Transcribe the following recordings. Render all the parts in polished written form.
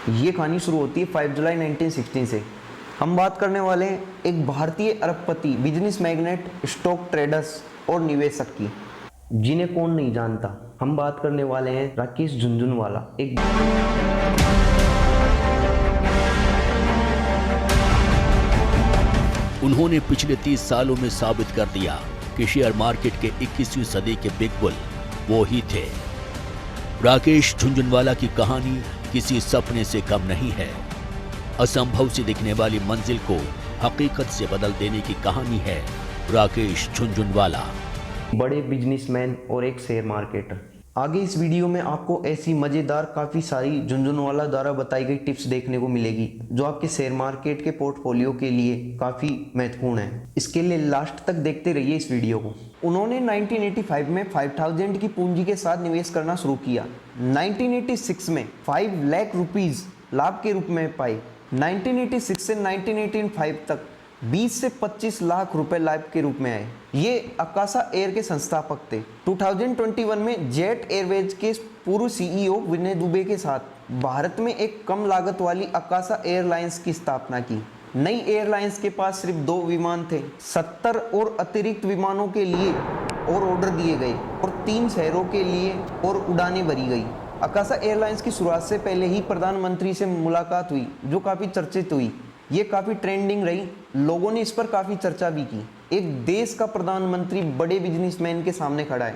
ये कहानी शुरू होती है 5 जुलाई 1916 से। हम बात करने वाले हैं एक भारतीय अरबपति, बिजनेस मैग्नेट, स्टॉक ट्रेडर्स और निवेशक की, जिन्हें कौन नहीं जानता। हम बात करने वाले हैं राकेश झुनझुनवाला। उन्होंने पिछले 30 सालों में साबित कर दिया कि शेयर मार्केट के 21वीं सदी के बिग बुल वो ही थे। राकेश झुनझुनवाला की कहानी किसी सपने से कम नहीं है। असंभव से दिखने वाली मंजिल को हकीकत से बदल देने की कहानी है राकेश झुनझुनवाला। बड़े बिजनेसमैन और एक शेयर मार्केटर। आगे इस वीडियो में आपको ऐसी मजेदार काफी सारी झुनझुनवाला द्वारा बताई गई टिप्स देखने को मिलेगी जो आपके शेयर मार्केट के पोर्टफोलियो के लिए काफी महत्वपूर्ण है। इसके लिए लास्ट तक देखते रहिए इस वीडियो को। उन्होंने 1985 में 5000 की पूंजी के साथ निवेश करना शुरू किया। 1986 में 5 लाख रुपीज लाभ के रूप में पाए। 1986 से 1985 तक 20 से 25 लाख रुपए लाभ के रूप में आए। ये अकाशा एयर के संस्थापक थे। 2021 में जेट एयरवेज के पूर्व सीईओ विनय दुबे के साथ भारत में एक कम लागत वाली अकाशा एयरलाइंस की स्थापना की। नई एयरलाइंस के पास सिर्फ 2 विमान थे। 70 और अतिरिक्त विमानों के लिए और ऑर्डर दिए गए और 3 शहरों के लिए और उड़ानें भरी गई। अकाशा एयरलाइंस की शुरुआत से पहले ही प्रधानमंत्री से मुलाकात हुई जो काफ़ी चर्चित हुई। ये काफ़ी ट्रेंडिंग रही, लोगों ने इस पर काफ़ी चर्चा भी की। एक देश का प्रधानमंत्री बड़े बिजनेसमैन के सामने खड़ा है,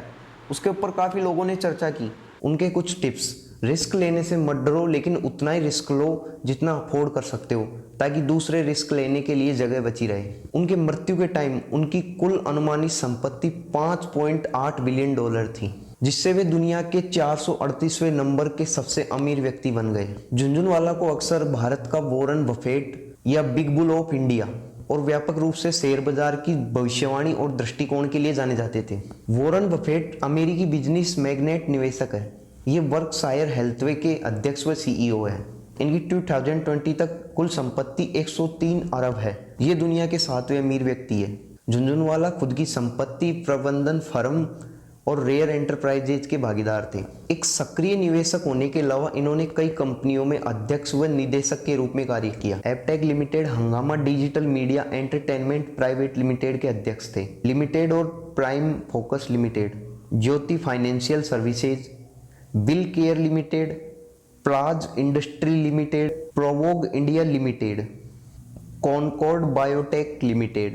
उसके ऊपर काफ़ी लोगों ने चर्चा की। उनके कुछ टिप्स: रिस्क लेने से मत डरो, लेकिन उतना ही रिस्क लो जितना अफोर्ड कर सकते हो ताकि दूसरे रिस्क लेने के लिए जगह बची रहे। उनके मृत्यु के टाइम उनकी कुल अनुमानित संपत्ति $5.8 बिलियन थी, जिससे वे दुनिया के 438वें नंबर के सबसे अमीर व्यक्ति बन गए। झुनझुनवाला को अक्सर भारत का वॉरेन बफेट या बिग बुल ऑफ इंडिया और व्यापक रूप से शेयर बाजार की भविष्यवाणी और दृष्टिकोण के लिए जाने जाते थे। वॉरेन बफेट अमेरिकी बिजनेस मैग्नेट निवेशक है। ये वर्कशायर हेल्थवे के अध्यक्ष व सीईओ है। इनकी 2020 तक कुल संपत्ति 103 अरब है। ये दुनिया के 7वें अमीर व्यक्ति है। झुनझुनवाला खुद की संपत्ति प्रबंधन फर्म और रेयर एंटरप्राइजेज के भागीदार थे। एक सक्रिय निवेशक होने के अलावा इन्होंने कई कंपनियों में अध्यक्ष व निदेशक के रूप में कार्य किया। Aptech limited, Hungama digital media entertainment private limited के अध्यक्ष थे। लिमिटेड और prime focus limited, Jyoti financial services, bill care limited, प्लाज industry limited, Provogue India limited, Concord biotech limited,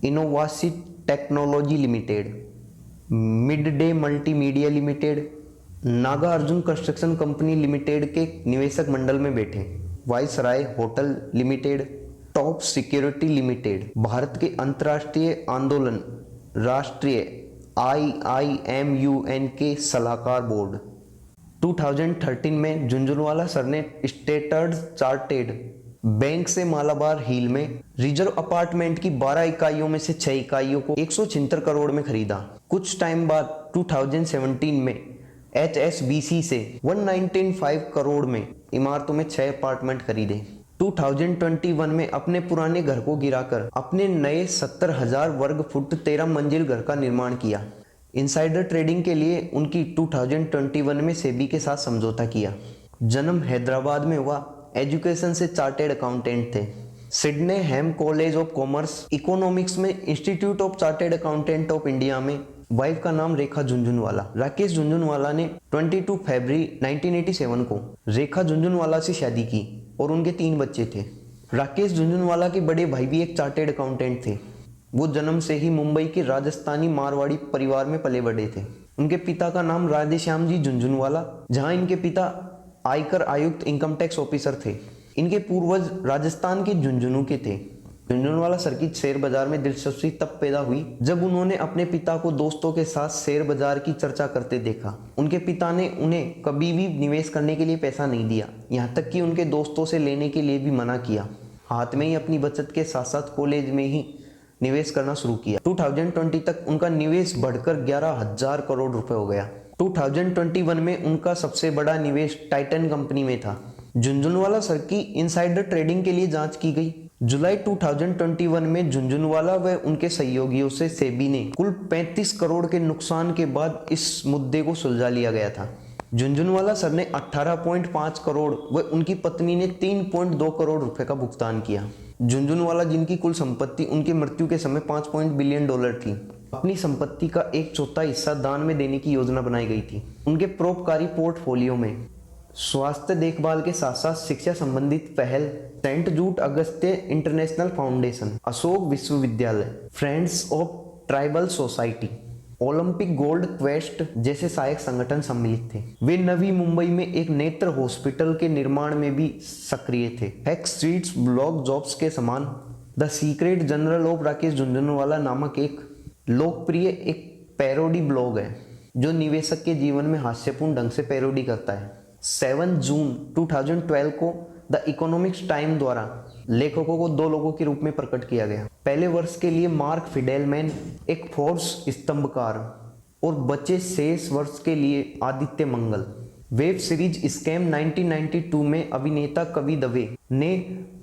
इनोवासी technology limited, mid day multimedia limited, Nagarjuna construction company limited के निवेशक मंडल में बैठे। Viceroy hotel limited, top security limited, Bharat के अंतर्राष्ट्रीय आंदोलन राष्ट्रीय IIMUN के सलाहकार बोर्ड। 2013 में झुनझुनवाला सर ने स्टैंडर्ड चार्टर्ड बैंक से मालाबार हिल में रिजर्व अपार्टमेंट की 12 इकाइयों में से 6 इकाइयों को 176 करोड़ में खरीदा। कुछ टाइम बाद 2017 में HSBC से 195 करोड़ में इमारतों में 6 अपार्टमेंट खरीदे। 2021 में अपने पुराने घर को गिराकर अपने नए 70,000 वर्ग फुट 13 मंजिल घर का निर्माण किया। इनसाइडर ट्रेडिंग के लिए उनकी 2021 में सेबी के साथ समझौता किया। जन्म हैदराबाद में हुआ। एजुकेशन से चार्टेड अकाउंटेंट थे। Sydenham college of commerce economics में institute of chartered accountant of India में। वाइफ का नाम रेखा झुनझुनवाला। राकेश झुनझुनवाला ने 22 फरवरी 1987 को रेखा झुनझुनवाला से शादी की और उनके 3 बच्चे थे। राकेश झुनझुनवाला के बड़े भाई भी एक चार्टेड अकाउंटेंट थे। वो जन्म से ही मुंबई के राजस्थानी मारवाड़ी परिवार में पले बढ़े थे। उनके पिता का नाम राधेश्याम जी झुनझुनवाला, जहाँ इनके पिता आयकर आयुक्त इनकम टैक्स ऑफिसर थे। इनके पूर्वज राजस्थान के झुंझुनू के थे। झुनझुनवाला सर की शेयर बाजार में दिलचस्पी तब पैदा हुई जब उन्होंने अपने पिता को दोस्तों के साथ शेयर बाजार की चर्चा करते देखा। उनके पिता ने उन्हें कभी भी निवेश करने के लिए पैसा नहीं दिया, यहाँ तक कि उनके दोस्तों से लेने के लिए भी मना किया। हाथ में ही अपनी बचत के साथ साथ कॉलेज में ही निवेश करना शुरू किया। 2020 तक उनका निवेश बढ़कर 11,000 करोड़ रुपए हो गया। 2021 में उनका सबसे बड़ा निवेश टाइटन कंपनी में था। झुनझुनवाला सर की इनसाइडर ट्रेडिंग के लिए जांच की गई। जुलाई 2021 में झुनझुनवाला व उनके सहयोगियों से सेबी ने कुल 35 करोड़ के नुकसान के बाद इस मुद्दे को सुलझा लिया गया था। झुनझुनवाला सर ने 18.5 करोड़ व उनकी पत्नी ने 3.2 करोड़ रुपए का भुगतान किया। झुनझुनवाला जिनकी कुल संपत्ति उनकी मृत्यु के समय 5 बिलियन डॉलर थी, अपनी संपत्ति का 1/4 हिस्सा दान में देने की योजना बनाई गई थी। उनके परोपकारी पोर्टफोलियो में स्वास्थ्य देखभाल के साथ साथ शिक्षा संबंधित पहल, saint Jude Agastya international foundation, Ashok विश्वविद्यालय, friends of tribal society, Olympic gold quest जैसे सहायक संगठन सम्मिलित थे। वे नवी मुंबई में एक नेत्र हॉस्पिटल के निर्माण में भी सक्रिय थे। हैक स्ट्रीट्स ब्लॉग जॉब्स के समान the secret journal of Rakesh Jhunjhunwala नामक एक लोकप्रिय एक पैरोडी ब्लॉग है जो निवेशक के जीवन में हास्यपूर्ण ढंग से पैरोडी करता है। 7 जून 2012 को द इकोनॉमिक्स टाइम द्वारा लेखकों को 2 लोगों के रूप में प्रकट किया गया। पहले वर्ष के लिए मार्क फिडेलमैन एक फोर्स स्तंभकार और बचे शेष वर्ष के लिए आदित्य मंगल। वेब सीरीज स्कैम 1992 में अभिनेता कवि दवे ने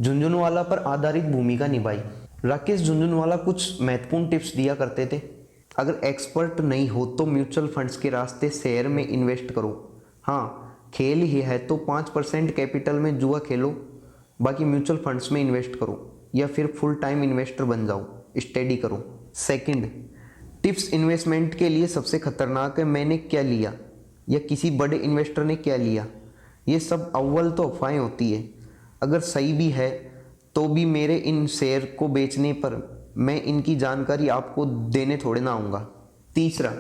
झुनझुनवाला पर आधारित भूमिका निभाई। राकेश झुनझुनवाला कुछ महत्वपूर्ण टिप्स दिया करते थे। अगर एक्सपर्ट नहीं हो तो म्यूचुअल फंड्स के रास्ते शेयर में इन्वेस्ट करो। हाँ, खेल ही है तो 5% कैपिटल में जुआ खेलो, बाकी म्यूचुअल फंड्स में इन्वेस्ट करो या फिर फुल टाइम इन्वेस्टर बन जाओ, स्टडी करो। सेकंड टिप्स इन्वेस्टमेंट के लिए सबसे खतरनाक है मैंने क्या लिया या किसी बड़े इन्वेस्टर ने क्या लिया। ये सब अव्वल तो अफवाहें होती है, अगर सही भी है तो भी मेरे इन शेयर को बेचने पर मैं इनकी जानकारी आपको देने थोड़े ना आऊँगा। तीसरा,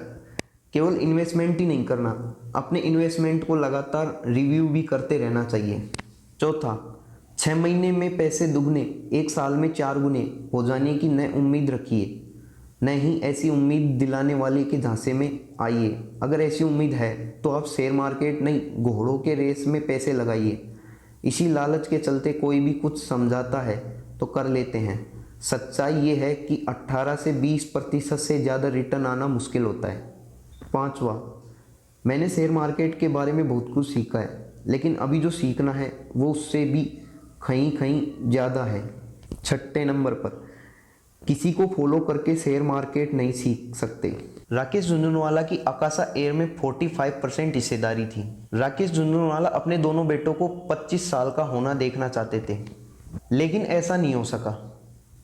केवल इन्वेस्टमेंट ही नहीं करना, अपने इन्वेस्टमेंट को लगातार रिव्यू भी करते रहना चाहिए। चौथा, 6 महीने में पैसे दुगने, 1 साल में 4 गुने हो जाने की न उम्मीद रखिए, न ही ऐसी उम्मीद दिलाने वाले के झांसे में आइए। अगर ऐसी उम्मीद है तो आप शेयर मार्केट नहीं घोड़ों के रेस में पैसे लगाइए। इसी लालच के चलते कोई भी कुछ समझाता है तो कर लेते हैं। सच्चाई ये है कि 18 से 20% से ज़्यादा रिटर्न आना मुश्किल होता है। पांचवा, मैंने शेयर मार्केट के बारे में बहुत कुछ सीखा है, लेकिन अभी जो सीखना है वो उससे भी कहीं ज़्यादा है। छठे नंबर पर, किसी को फॉलो करके शेयर मार्केट नहीं सीख सकते। राकेश झुनझुनवाला की आकाशा एयर में 45% हिस्सेदारी थी। राकेश झुनझुनवाला अपने दोनों बेटों को 25 साल का होना देखना चाहते थे, लेकिन ऐसा नहीं हो सका।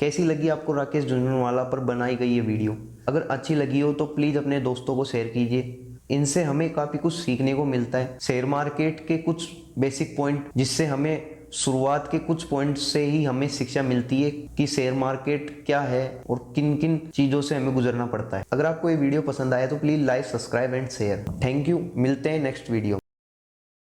कैसी लगी आपको राकेश झुनझुनवाला पर बनाई गई ये वीडियो? अगर अच्छी लगी हो तो प्लीज़ अपने दोस्तों को शेयर कीजिए। इनसे हमें काफ़ी कुछ सीखने को मिलता है। शेयर मार्केट के कुछ बेसिक पॉइंट, जिससे हमें शुरुआत के कुछ पॉइंट से ही हमें शिक्षा मिलती है कि शेयर मार्केट क्या है और किन किन चीज़ों से हमें गुजरना पड़ता है। अगर आपको ये वीडियो पसंद आया तो please like, subscribe and share. Thank you. मिलते हैं नेक्स्ट वीडियो।